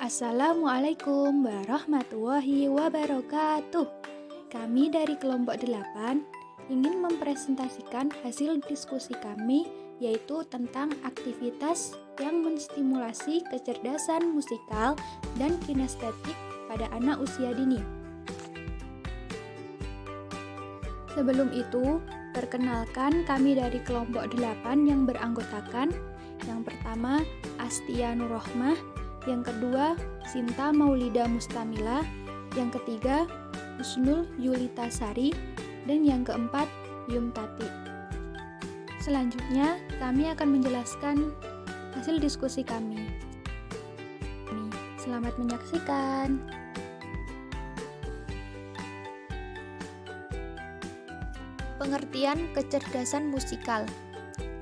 Assalamualaikum warahmatullahi wabarakatuh. Kami dari kelompok 8 ingin mempresentasikan hasil diskusi kami, yaitu tentang aktivitas yang menstimulasi kecerdasan musikal dan kinestetik pada anak usia dini. Sebelum itu, perkenalkan kami dari kelompok 8 yang beranggotakan yang pertama Astia Nurrohmah, yang kedua Sinta Maulida Mustamila, yang ketiga Husnul Yulita Sari, dan yang keempat Yum Tati. Selanjutnya kami akan menjelaskan hasil diskusi kami. Selamat menyaksikan. Pengertian kecerdasan musikal.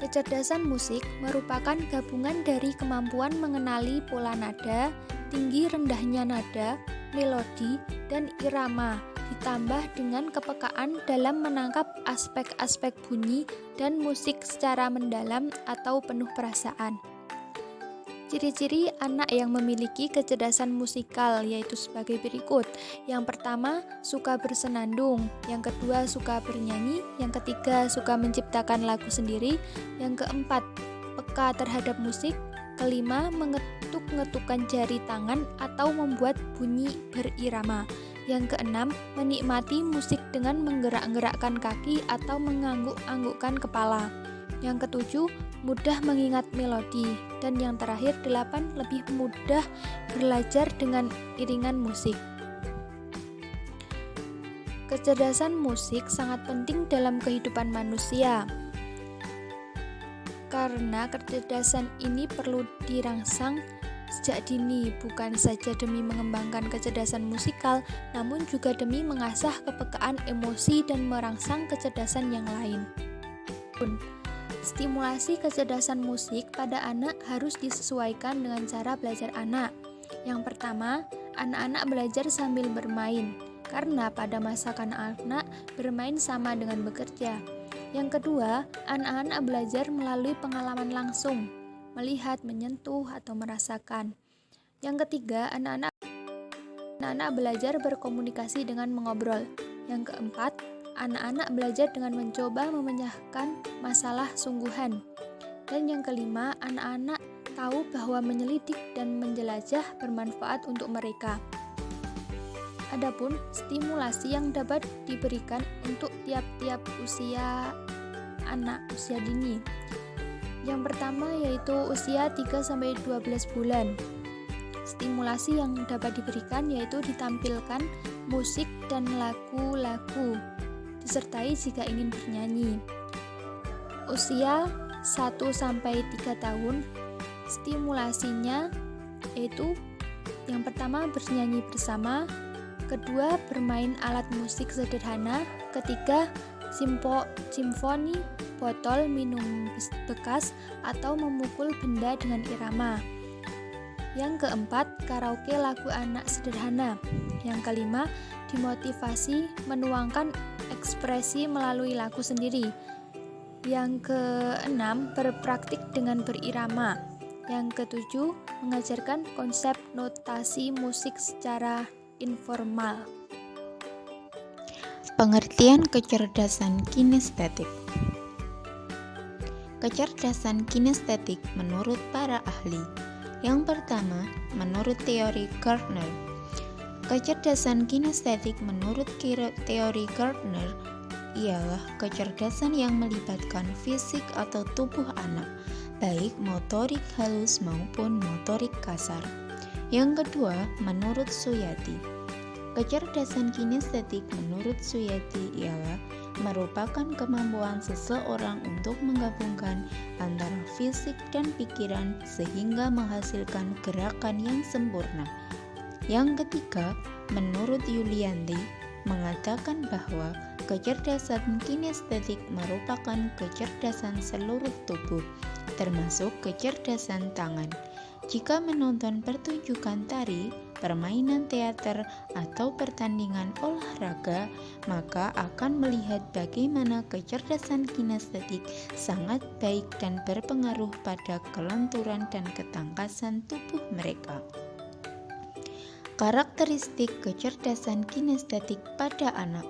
Kecerdasan musik merupakan gabungan dari kemampuan mengenali pola nada, tinggi rendahnya nada, melodi, dan irama, ditambah dengan kepekaan dalam menangkap aspek-aspek bunyi dan musik secara mendalam atau penuh perasaan. Ciri-ciri anak yang memiliki kecerdasan musikal yaitu sebagai berikut. Yang pertama, suka bersenandung. Yang kedua, suka bernyanyi. Yang ketiga, suka menciptakan lagu sendiri. Yang keempat, peka terhadap musik. Kelima, mengetuk-ngetukkan jari tangan atau membuat bunyi berirama. Yang keenam, menikmati musik dengan menggerak-gerakkan kaki atau mengangguk-anggukkan kepala. Yang ketujuh, mudah mengingat melodi. Dan yang terakhir 8, lebih mudah belajar dengan iringan musik. Kecerdasan musik sangat penting dalam kehidupan manusia. Karena kecerdasan ini perlu dirangsang sejak dini, bukan saja demi mengembangkan kecerdasan musikal, namun juga demi mengasah kepekaan emosi dan merangsang kecerdasan yang lain. Stimulasi kecerdasan musik pada anak harus disesuaikan dengan cara belajar anak. Yang pertama, anak-anak belajar sambil bermain, karena pada masa kanak-kanak bermain sama dengan bekerja. Yang kedua, anak-anak belajar melalui pengalaman langsung, melihat, menyentuh, atau merasakan. Yang ketiga, anak-anak belajar berkomunikasi dengan mengobrol. Yang keempat, anak-anak belajar dengan mencoba memecahkan masalah sungguhan. Dan yang kelima, anak-anak tahu bahwa menyelidik dan menjelajah bermanfaat untuk mereka. Adapun stimulasi yang dapat diberikan untuk tiap-tiap usia anak usia dini. Yang pertama yaitu usia 3-12 bulan. Stimulasi yang dapat diberikan yaitu ditampilkan musik dan lagu-lagu, disertai jika ingin bernyanyi. Usia 1-3 tahun, stimulasinya yaitu yang pertama bernyanyi bersama, kedua bermain alat musik sederhana, ketiga simfoni botol minum bekas atau memukul benda dengan irama. Yang keempat, karaoke lagu anak sederhana. Yang kelima, dimotivasi menuangkan ekspresi melalui lagu sendiri. Yang keenam, berpraktik dengan berirama. Yang ketujuh, mengajarkan konsep notasi musik secara informal. Pengertian kecerdasan kinestetik. Kecerdasan kinestetik menurut para ahli. Yang pertama, menurut teori Gardner. Kecerdasan kinestetik menurut teori Gardner ialah kecerdasan yang melibatkan fisik atau tubuh anak, baik motorik halus maupun motorik kasar. Yang kedua, menurut Suyati. Kecerdasan kinestetik menurut Suyati ialah merupakan kemampuan seseorang untuk menggabungkan antara fisik dan pikiran sehingga menghasilkan gerakan yang sempurna. Yang ketiga, menurut Yulianti, mengatakan bahwa kecerdasan kinestetik merupakan kecerdasan seluruh tubuh, termasuk kecerdasan tangan. Jika menonton pertunjukan tari, permainan teater, atau pertandingan olahraga, maka akan melihat bagaimana kecerdasan kinestetik sangat baik dan berpengaruh pada kelenturan dan ketangkasan tubuh mereka. Karakteristik kecerdasan kinestetik pada anak.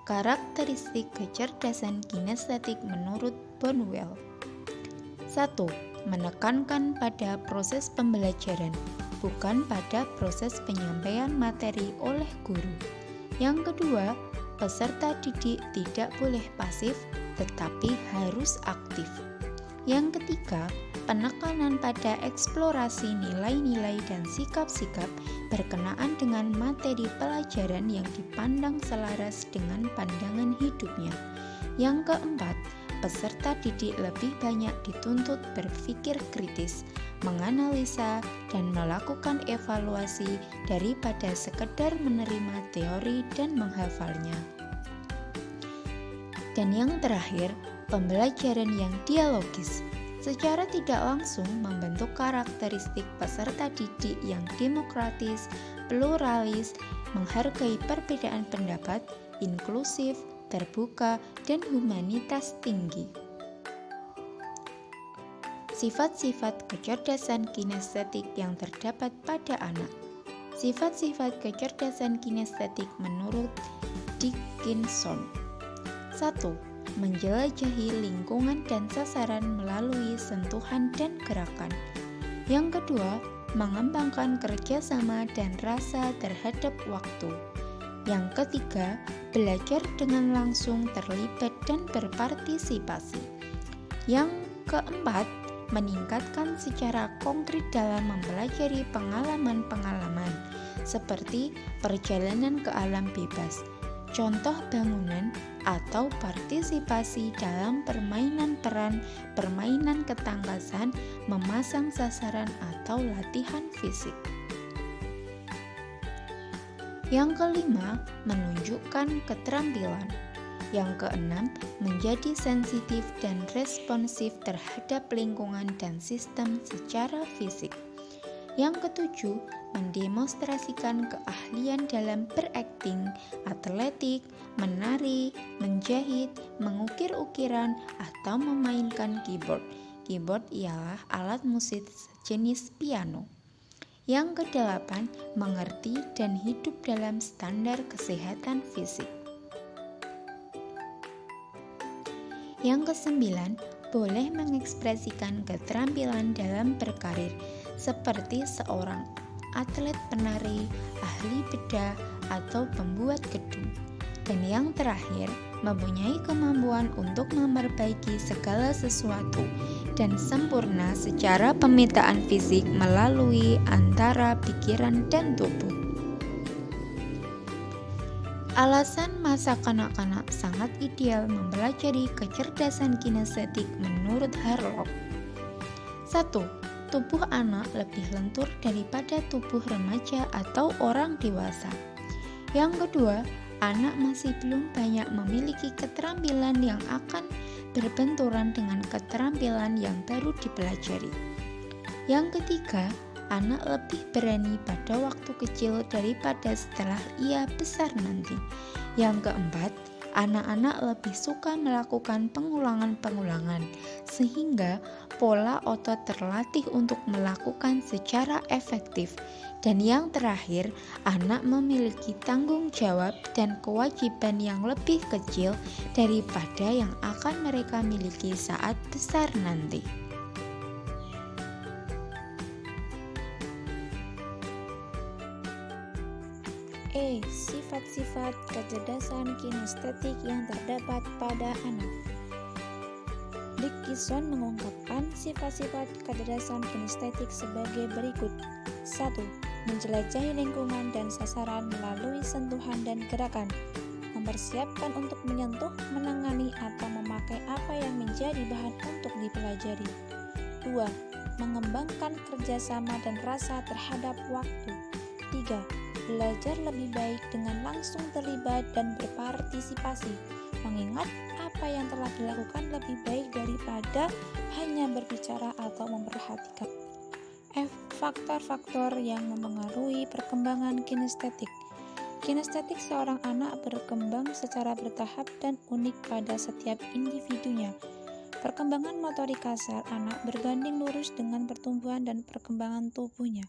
Karakteristik kecerdasan kinestetik menurut Bonwell. 1. Menekankan pada proses pembelajaran, bukan pada proses penyampaian materi oleh guru. Yang kedua, peserta didik tidak boleh pasif, tetapi harus aktif. Yang ketiga, penekanan pada eksplorasi nilai-nilai dan sikap-sikap berkenaan dengan materi pelajaran yang dipandang selaras dengan pandangan hidupnya. Yang keempat, peserta didik lebih banyak dituntut berpikir kritis, menganalisa, dan melakukan evaluasi daripada sekedar menerima teori dan menghafalnya. Dan yang terakhir, pembelajaran yang dialogis secara tidak langsung membentuk karakteristik peserta didik yang demokratis, pluralis, menghargai perbedaan pendapat, inklusif, terbuka, dan humanitas tinggi. Sifat-sifat kecerdasan kinestetik yang terdapat pada anak. Sifat-sifat kecerdasan kinestetik menurut Dickinson. 1. Menjelajahi lingkungan dan sasaran melalui sentuhan dan gerakan. Yang kedua, mengembangkan kerjasama dan rasa terhadap waktu. Yang ketiga, belajar dengan langsung terlibat dan berpartisipasi. Yang keempat, meningkatkan secara konkret dalam mempelajari pengalaman-pengalaman, seperti perjalanan ke alam bebas, contoh bangunan, atau partisipasi dalam permainan peran, permainan ketangkasan, memasang sasaran, atau latihan fisik. Yang kelima, menunjukkan keterampilan. Yang keenam, menjadi sensitif dan responsif terhadap lingkungan dan sistem secara fisik. Yang ketujuh, mendemonstrasikan keahlian dalam berakting, atletik, menari, menjahit, mengukir ukiran, atau memainkan keyboard. Keyboard ialah alat musik sejenis piano. Yang kedelapan, mengerti dan hidup dalam standar kesehatan fisik. Yang kesembilan, boleh mengekspresikan keterampilan dalam berkarir, seperti seorang atlet penari, ahli bedah, atau pembuat gedung. Dan yang terakhir, mempunyai kemampuan untuk memperbaiki segala sesuatu dan sempurna secara pemetaan fisik melalui antara pikiran dan tubuh. Alasan masa kanak-kanak sangat ideal mempelajari kecerdasan kinestetik menurut Harlow. 1. Tubuh anak lebih lentur daripada tubuh remaja atau orang dewasa. Yang kedua, anak masih belum banyak memiliki keterampilan yang akan berbenturan dengan keterampilan yang baru dipelajari. Yang ketiga, anak lebih berani pada waktu kecil daripada setelah ia besar nanti. Yang keempat, anak-anak lebih suka melakukan pengulangan-pengulangan, sehingga pola otot terlatih untuk melakukan secara efektif. Dan yang terakhir, anak memiliki tanggung jawab dan kewajiban yang lebih kecil daripada yang akan mereka miliki saat besar nanti. Sifat-sifat kecerdasan kinestetik yang terdapat pada anak. Dickinson mengungkapkan sifat-sifat kecerdasan kinestetik sebagai berikut. 1. Menjelajahi lingkungan dan sasaran melalui sentuhan dan gerakan. Mempersiapkan untuk menyentuh, menangani, atau memakai apa yang menjadi bahan untuk dipelajari. 2. Mengembangkan kerjasama dan rasa terhadap waktu. 3. Belajar lebih baik dengan langsung terlibat dan berpartisipasi, mengingat apa yang telah dilakukan lebih baik daripada hanya berbicara atau memperhatikan. Faktor-faktor yang mempengaruhi perkembangan kinestetik. Kinestetik seorang anak berkembang secara bertahap dan unik pada setiap individunya. Perkembangan motorik kasar anak berbanding lurus dengan pertumbuhan dan perkembangan tubuhnya.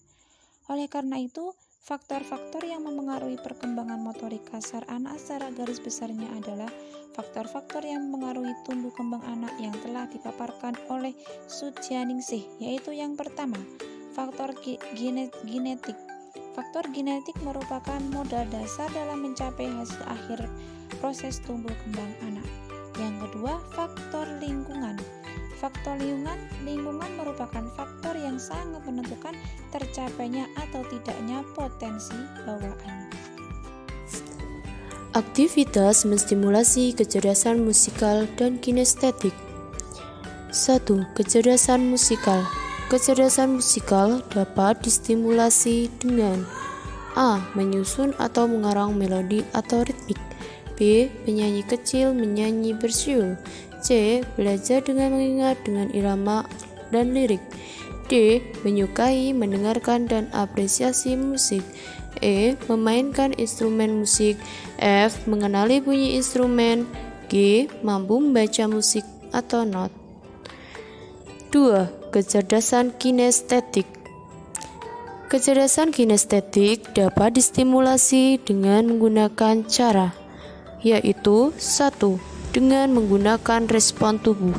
Oleh karena itu, Faktor-faktor yang mempengaruhi perkembangan motorik kasar anak secara garis besarnya adalah faktor-faktor yang mempengaruhi tumbuh kembang anak yang telah dipaparkan oleh Sujianingsih, yaitu yang pertama, faktor genetik. Faktor genetik merupakan modal dasar dalam mencapai hasil akhir proses tumbuh kembang anak. Yang kedua, faktor lingkungan. Faktor lingkungan merupakan faktor yang sangat menentukan tercapainya atau tidaknya potensi bawaan. Aktivitas menstimulasi kecerdasan musikal dan kinestetik. 1. Kecerdasan musikal. Kecerdasan musikal dapat distimulasi dengan A. Menyusun atau mengarang melodi atau ritmik. B. Penyanyi kecil menyanyi bersiul. C. Belajar dengan mengingat dengan irama dan lirik. D. Menyukai, mendengarkan, dan apresiasi musik. E. Memainkan instrumen musik. F. Mengenali bunyi instrumen. G. Mampu membaca musik atau not. 2. Kecerdasan kinestetik. Kecerdasan kinestetik dapat distimulasi dengan menggunakan cara, yaitu 1. Dengan menggunakan respon tubuh,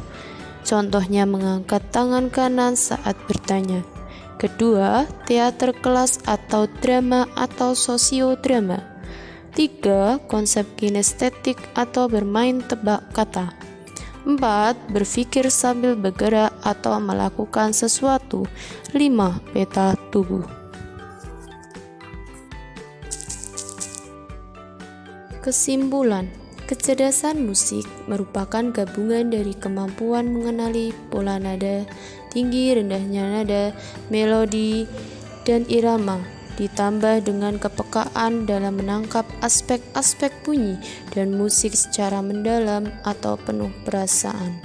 contohnya mengangkat tangan kanan saat bertanya. Kedua, teater kelas atau drama atau sosiodrama. 3. Konsep kinestetik atau bermain tebak kata. 4. Berpikir sambil bergerak atau melakukan sesuatu. 5. Peta tubuh. Kesimpulan, kecerdasan musik merupakan gabungan dari kemampuan mengenali pola nada, tinggi rendahnya nada, melodi, dan irama, ditambah dengan kepekaan dalam menangkap aspek-aspek bunyi dan musik secara mendalam atau penuh perasaan.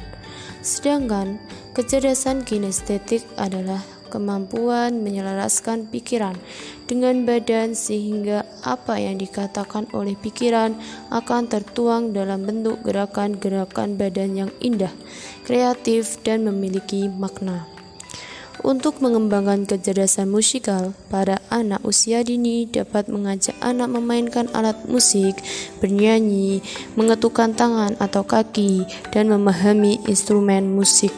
Sedangkan kecerdasan kinestetik adalah kemampuan menyelaraskan pikiran dengan badan sehingga apa yang dikatakan oleh pikiran akan tertuang dalam bentuk gerakan-gerakan badan yang indah, kreatif, dan memiliki makna. Untuk mengembangkan kecerdasan musikal, para anak usia dini dapat mengajak anak memainkan alat musik, bernyanyi, mengetukkan tangan atau kaki, dan memahami instrumen musik.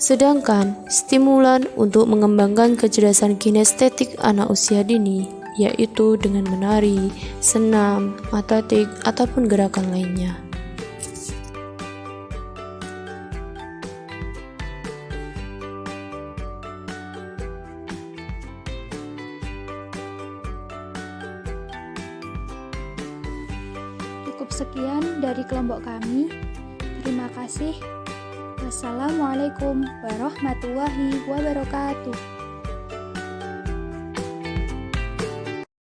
Sedangkan stimulan untuk mengembangkan kecerdasan kinestetik anak usia dini yaitu dengan menari, senam, atletik, ataupun gerakan lainnya. Cukup sekian dari kelompok kami. Terima kasih. Wassalamualaikum warahmatullahi wabarakatuh.